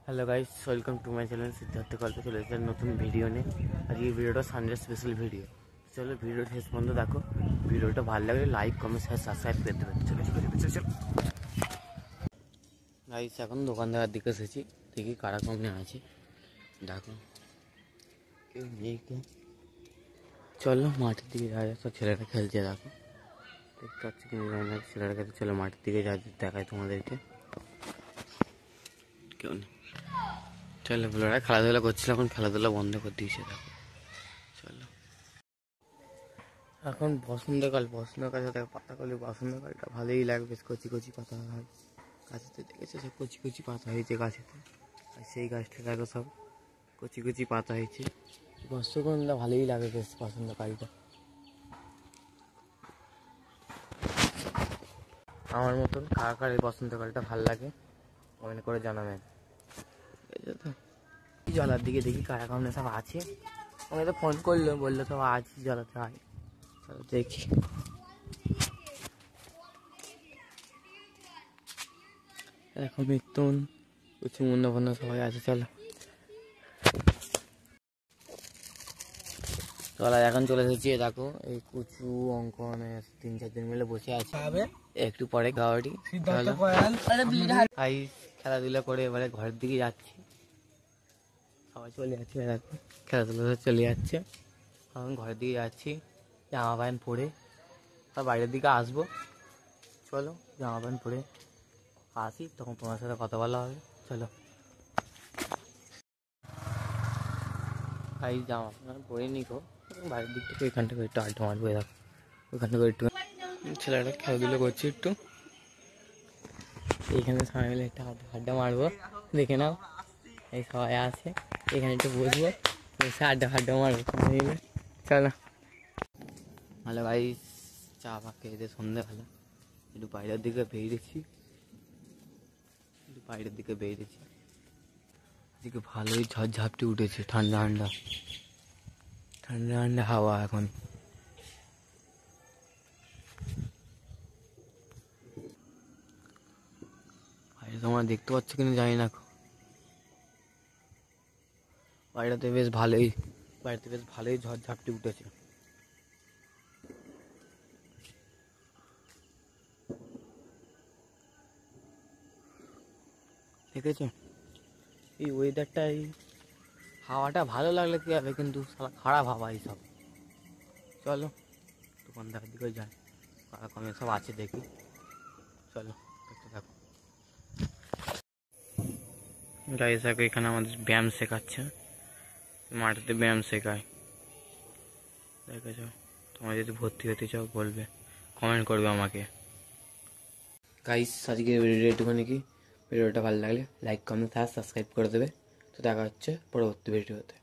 Hello guys, welcome to my channel Siddharth Kalp. चले नतून video ने आज ये भिडियो सानडे स्पेशल भिडियो। चलो भिडियो शेष पर्यন্ত देखो। भिडियो भालो लागले लाइक कमेंट शेयर सब्सक्राइब कर देবেন। चलो चलो गाइस এখন দোকানদার দিকে এসেছি, দেখি কারা কমনে আছে। দেখো কেউ নেই কেউ। চলো মাঠের দিকে যাওয়া যাক। সব ছেলেরা খেলছে, দেখো দেখতে পাচ্ছি কি জানি না ছেলেরা খেলছে। চলো মাঠের দিকে যা দেখাই তোমাদেরকে। কেউ নেই। চলো বলোরা খেলাধুলা করছিল, এখন খেলাধুলা বন্ধ করে দিয়েছে। দেখো চলো এখন বসন্তকাল দেখো পাতাগুলি বসন্তকালটা ভালোই লাগে, বেশ কচি কচি পাতা হয় গাছেতে। দেখেছো সব কচি কচি পাতা হয়েছে গাছেতে, আর সেই গাছটা দেখো সব কচি কচি পাতা হয়েছে। বসন্তকালটা ভালোই লাগে বেশ, বসন্তকালটা আমার মতন কার কার এই বসন্তকালটা ভালো লাগে মনে করে জানাবেন। তো জলার দিকে দেখি কারা কামনে সব আছে। আমাকে তো ফোন করলো, বললো সব আছি জলাতে আয়। চলো দেখি। এখন মিথুন কুচু মুন্না ফন্না সবাই আছে। চলো চলো এখন চলে এসেছি। দেখো এই কুচু অঙ্কন 3-4 জন মিলে বসে আছে। একটু পরে গাওয়াটি খেলাধুলা করে এবারে ঘরের দিকে যাচ্ছি। সবাই চলে যাচ্ছে, দেখো খেলাধুলা চলে যাচ্ছে। এখন ঘরের দিকে যাচ্ছি, জামা প্যান্ট পরে আর বাইরের দিকে আসবো। চলো জামা প্যান্ট পরে আসি, তখন তোমার সাথে কথা বলা হবে। চলো ভাই জামা প্যান্ট পরে নিকো, বাইরের দিক থেকে ওইখান থেকে একটু আড্ডা মারবো। দেখো ওইখান থেকে একটু ছেলেটা খেলাধুলো করছে একটু, এইখানে সবাই মিলে একটা আড্ডা মারবো। দেখে নাও এই সবাই আছে, এখানে একটু বসবো, বসে আড্ডা মারবো মিলে। চলো ভালো ভাই, চা ফা খেয়ে সন্ধ্যেবেলা একটু বাইরের দিকে বেরিয়েছি। এদিকে ভালোই ঝড়ঝাপটি উঠেছে, ঠান্ডা ঠান্ডা ঠান্ডা ঠান্ডা হাওয়া। এখন বাইরে তোমরা দেখতে পাচ্ছ কিনা জানি না। বাড়িতে বেশ ভালোই ঝড়ঝাপটি উঠেছে। দেখেছো এই ওয়েদারটা, এই হাওয়াটা ভালো লাগলে কি হবে, কিন্তু খারাপ হাওয়া এইসব। চলো দোকানদার দিকে যাই, কারা কমে সব আছে দেখি। চলো দেখতে থাকো। গাইস দেখো এখানে আমাদের ব্যায়াম শেখাচ্ছে, মাঠেতে ব্যায়াম শেখায়। দেখেছো, তোমরা যদি ভর্তি হতে চাও বলবে, কমেন্ট করবে আমাকে। গাইস আজকে ভিডিও একটুখানি কি, ভিডিওটা ভালো লাগলে লাইক কমেন্ট সাবস্ক্রাইব করে দেবে। তো দেখা হচ্ছে পরবর্তী ভিডিওতে।